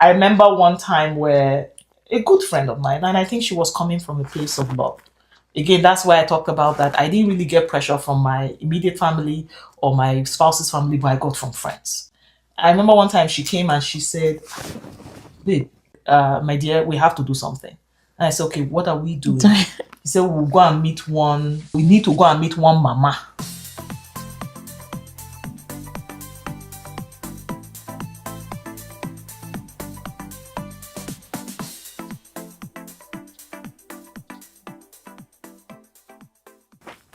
I remember one time where a good friend of mine, and I think she was coming from a place of love. Again, that's why I talked about that. I didn't really get pressure from my immediate family or my spouse's family, but I got from friends. I remember one time she came and she said, babe, my dear, we have to do something. And I said, okay, what are we doing? He said, we need to go and meet one mama.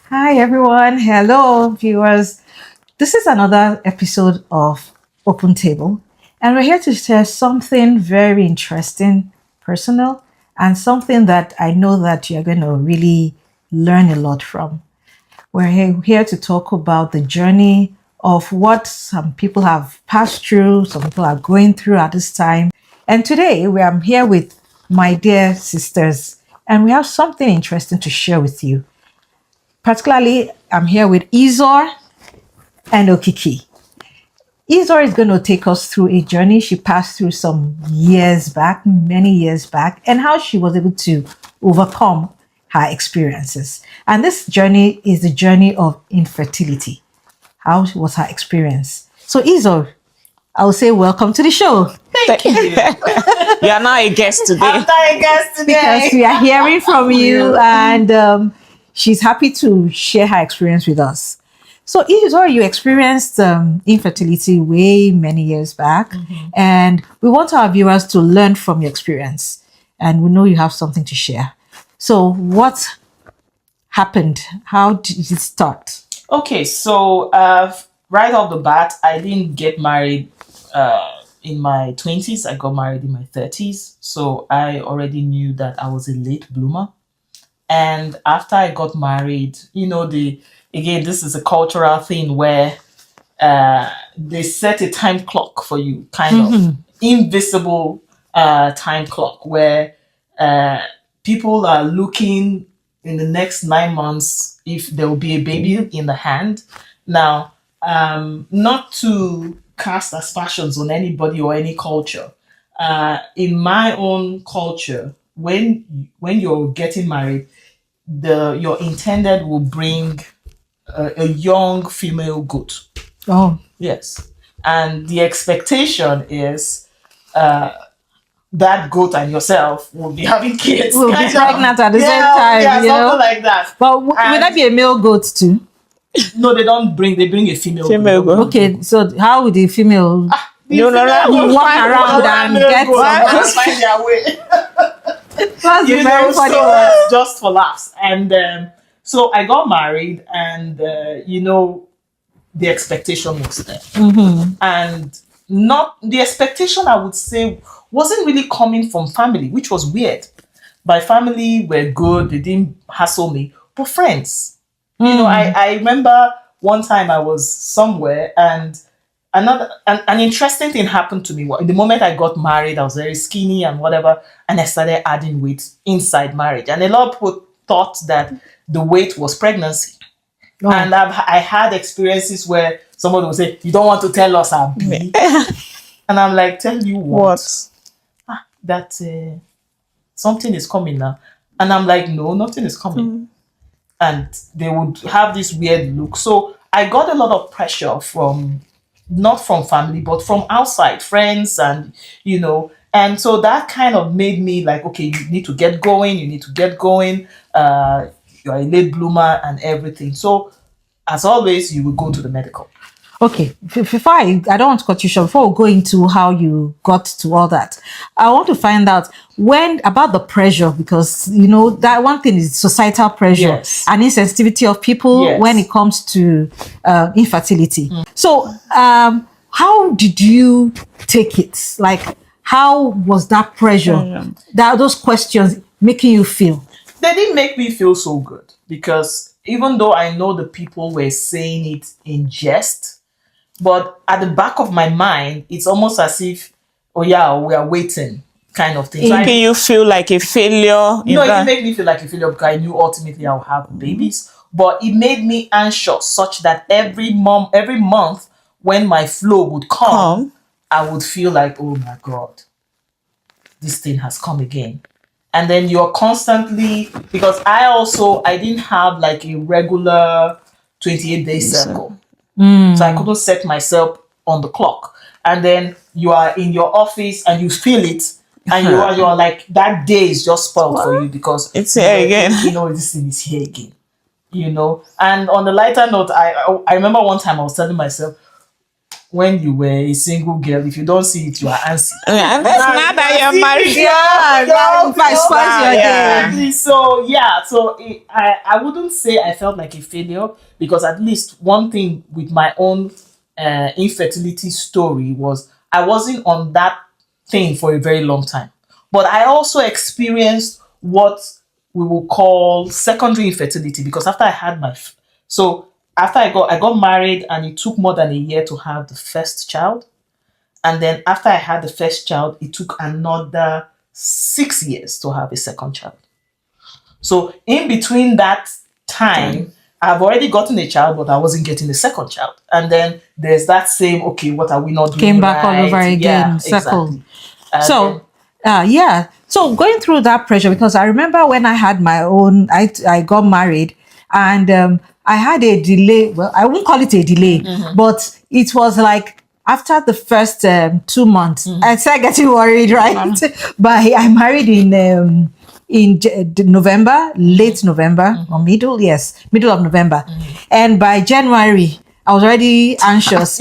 Hi everyone, hello viewers. This is another episode of Open Table, and we're here to share something very interesting, personal, and something that I know that you're going to really learn a lot from. We're here to talk about the journey of what some people have passed through, some people are going through at this time. And today I'm here with my dear sisters, and we have something interesting to share with you. Particularly, I'm here with Izor and Okiki. Izor is going to take us through a journey she passed through some years back, many years back, and how she was able to overcome her experiences. And this journey is the journey of infertility. How was her experience? So Izor, I will say welcome to the show. Thank you. You are now a guest today. I'm not a guest today. Because we are hearing from you, and she's happy to share her experience with us. So, Izor, you experienced infertility way many years back, and we want our viewers to learn from your experience. And we know you have something to share. So, what happened? How did it start? Okay, so right off the bat, I didn't get married in my 20s. I got married in my 30s. So I already knew that I was a late bloomer. And after I got married, this is a cultural thing where they set a time clock for you, kind of invisible time clock, where people are looking in the next 9 months if there will be a baby in the hand. Now, not to cast aspersions on anybody or any culture. In my own culture, when you're getting married, your intended will bring a young female goat. Oh, Yes, and the expectation is that goat and yourself will be having kids. we'll be pregnant at the same time, yeah, you something know? like that. But would that be a male goat too? No, they don't bring. They bring a female. Female goat. Okay, so how would the female No, will walk around and get find their way. That's a very funny so one. just for laughs. And so I got married, and the expectation was there, and not the expectation. I would say wasn't really coming from family, which was weird. My family were good; they didn't hassle me, but friends. I remember one time I was somewhere, and an interesting thing happened to me. The moment I got married, I was very skinny and whatever, and I started adding weight inside marriage. And a lot of people thought that the weight was pregnancy. Oh. And I had experiences where somebody would say, "You don't want to tell us, Abi." And I'm like, "Tell you what? That something is coming now." And I'm like, "No, nothing is coming." And they would have this weird look. So I got a lot of pressure not from family, but from outside friends, and and so that kind of made me like, okay, you need to get going. You're a late bloomer and everything. So as always, you will go to the medical. Okay, before I don't want to cut you short, before we go into how you got to all that, I want to find out about the pressure, because that one thing is societal pressure. Yes. And insensitivity of people. Yes. When it comes to infertility. So how did you take it? Like, how was that pressure, those questions making you feel? They didn't make me feel so good, because even though I know the people were saying it in jest, but at the back of my mind, it's almost as if, oh yeah, we are waiting, kind of thing. Making you feel like a failure. No, it didn't make me feel like a failure, because I knew ultimately I'll have babies. But it made me anxious, such that every month when my flow would come, I would feel like, oh my God, this thing has come again. And then you're constantly, because I didn't have like a regular 28-day circle. So I couldn't set myself on the clock. And then you are in your office and you feel it, and you're like, that day is just spoiled for you because It's here again. this thing is here again. And on the lighter note, I remember one time I was telling myself, when you were a single girl, if you don't see it, you are antsy. And that's not that you're married. Exactly. So I wouldn't say I felt like a failure, because at least one thing with my own infertility story was I wasn't on that thing for a very long time. But I also experienced what we will call secondary infertility, because after I had after I got married, and it took more than a year to have the first child. And then after I had the first child, it took another 6 years to have a second child. So in between that time, I've already gotten a child, but I wasn't getting a second child. And then there's that same, okay, what are we not doing? Came back all over again, circle. Exactly. So going through that pressure, because I remember when I had my own, I got married, and I had a delay. Well, I won't call it a delay, but it was like after the first 2 months, I started getting worried, right? But I married in November, late November or middle of November, and by January I was already anxious.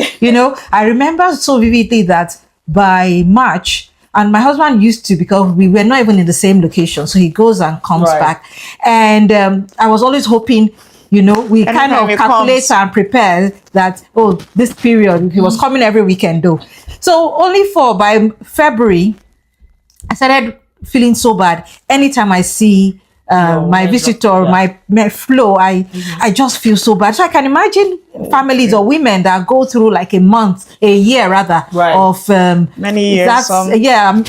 I remember so vividly that by March. And my husband used to, because we were not even in the same location. So he goes and comes back. And I was always hoping, we kind of calculate and prepare that, this period, he was coming every weekend though. So only by February, I started feeling so bad. Anytime I see my visitor, my flow, I just feel so bad. So I can imagine families or women that go through like a year rather, of many years.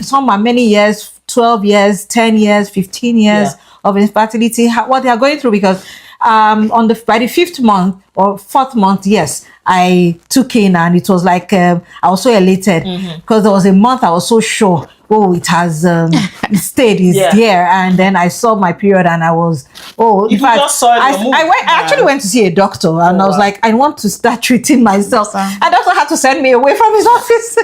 Some are many years, 12 years, 10 years, 15 years of infertility, what they are going through, because by the 5th month or 4th month, yes, I took in, and it was like I was so elated, because there was a month I was so sure, it has stayed, it's there. And then I saw my period, and I was in fact, I actually went to see a doctor, and I was like, I want to start treating myself. And doctor had to send me away from his office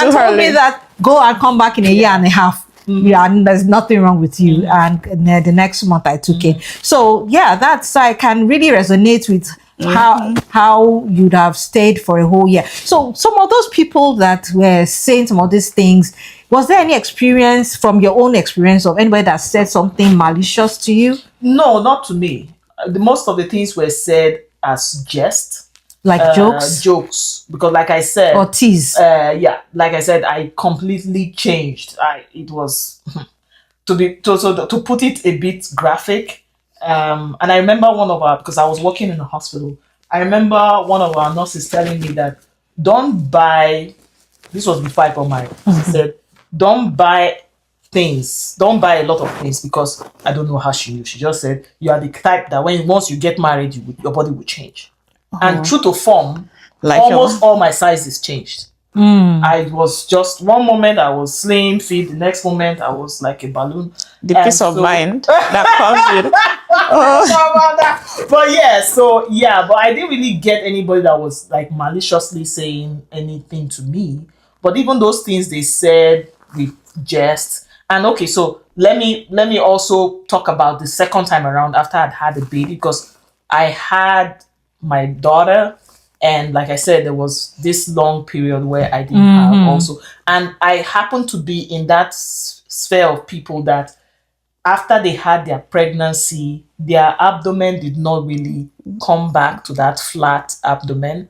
and told me that go and come back in a year and a half. And there's nothing wrong with you. And the next month I took it. So I can really resonate with how you'd have stayed for a whole year. So some of those people that were saying some of these things, was there any experience from your own experience of anybody that said something malicious to you? No, not to me. Most of the things were said as jest. Like jokes, because like I said, or tease. Like I said, I completely changed. It was to put it a bit graphic. And I remember because I was working in a hospital, I remember one of our nurses telling me that don't buy. This was before I got married. She said, don't buy a lot of things, because I don't know how she knew. She just said, you are the type that once you get married, your body will change. And true to form, almost all my sizes changed. I was just, one moment I was slim fit, the next moment I was like a balloon. The peace of mind that comes with but I didn't really get anybody that was like maliciously saying anything to me. But even those things they said with jest. And okay, so let me also talk about the second time around after I'd had a baby, because I had my daughter, and like I said, there was this long period where I didn't have also, and I happened to be in that sphere of people that after they had their pregnancy, their abdomen did not really come back to that flat abdomen.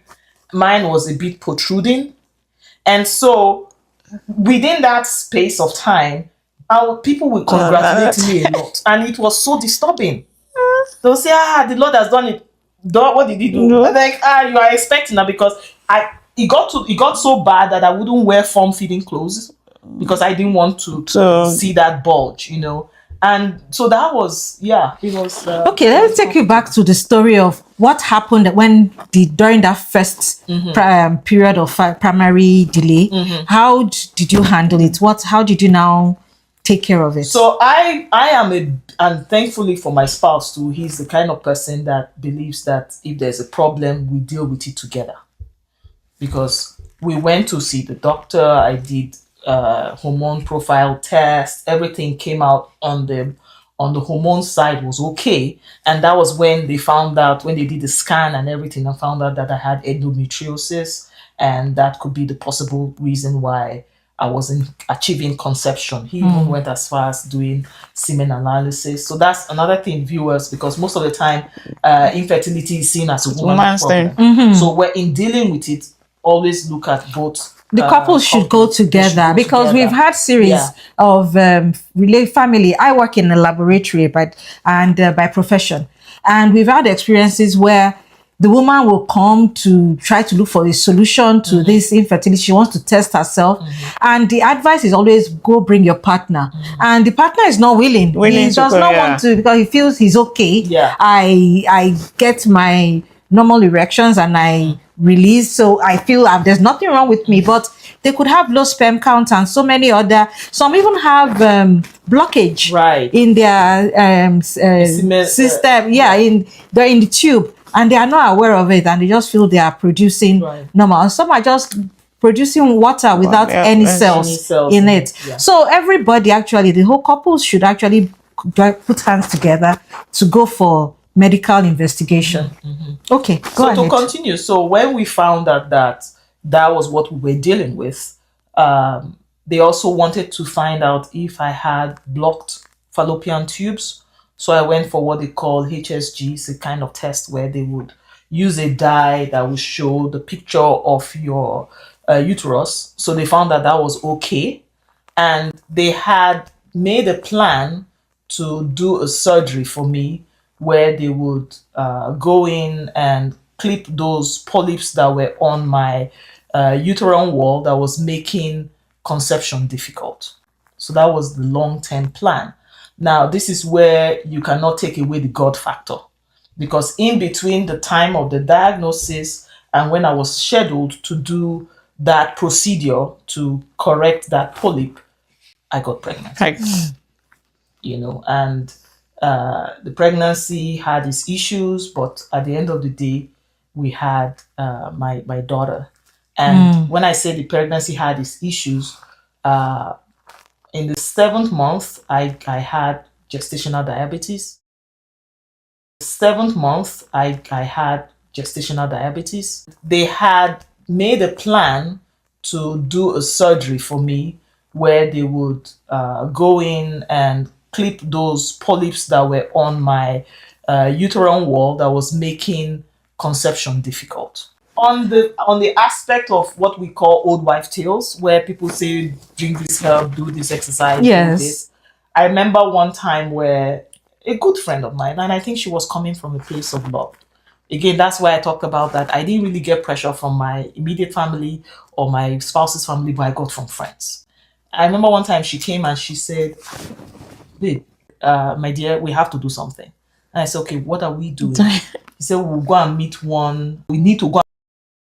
Mine was a bit protruding, and so within that space of time, people will congratulate me a lot, and it was so disturbing. They'll say, the Lord has done it. What did he do? No. Like, you are expecting that, because it got so bad that I wouldn't wear form-fitting clothes, because I didn't want to see that bulge, And so that was, it was. Okay, let's take you back to the story of what happened during that first period of primary delay. How did you handle it? How did you now take care of it? So I am and thankfully for my spouse too, he's the kind of person that believes that if there's a problem, we deal with it together. Because we went to see the doctor, I did hormone profile test, everything came out on the hormone side was okay. And that was when they found out, when they did the scan and everything, and found out that I had endometriosis, and that could be the possible reason why I wasn't achieving conception. He even went as far as doing semen analysis. So that's another thing, viewers, because most of the time infertility is seen as a woman's problem. So we're in dealing with it, always look at both. The couples should go together, because we've had series of family. I work in a laboratory by profession, and we've had experiences where the woman will come to try to look for a solution to this infertility. She wants to test herself, and the advice is always go bring your partner, and the partner is not willing. He does not want to, because he feels he's okay. I get my normal erections and I release, so I feel there's nothing wrong with me. But they could have low sperm count and so many other. Some even have blockage in their system. They're in the tube and they are not aware of it, and they just feel they are producing normal. And some are just producing water without any cells in it. So everybody, actually, the whole couple should actually put hands together to go for medical investigation. Okay, go ahead. So to continue, so when we found out that was what we were dealing with, they also wanted to find out if I had blocked fallopian tubes. So I went for what they call HSG. It's a kind of test where they would use a dye that would show the picture of your uterus. So they found that was okay. And they had made a plan to do a surgery for me where they would go in and clip those polyps that were on my uterine wall that was making conception difficult. So that was the long-term plan. Now, this is where you cannot take away the God factor, because in between the time of the diagnosis and when I was scheduled to do that procedure to correct that polyp, I got pregnant. And the pregnancy had its issues, but at the end of the day, we had my daughter. And when I say the pregnancy had its issues, in the 7th month, I had gestational diabetes. The 7th month, I had gestational diabetes. They had made a plan to do a surgery for me where they would go in and clip those polyps that were on my uterine wall that was making conception difficult. On the aspect of what we call old wife tales, where people say drink this herb, do this exercise, do this. I remember one time where a good friend of mine, and I think she was coming from a place of love. Again, that's why I talked about that. I didn't really get pressure from my immediate family or my spouse's family, but I got from friends. I remember one time she came and she said, babe, my dear, we have to do something. And I said, okay, what are we doing? He said, we'll go and meet one. We need to go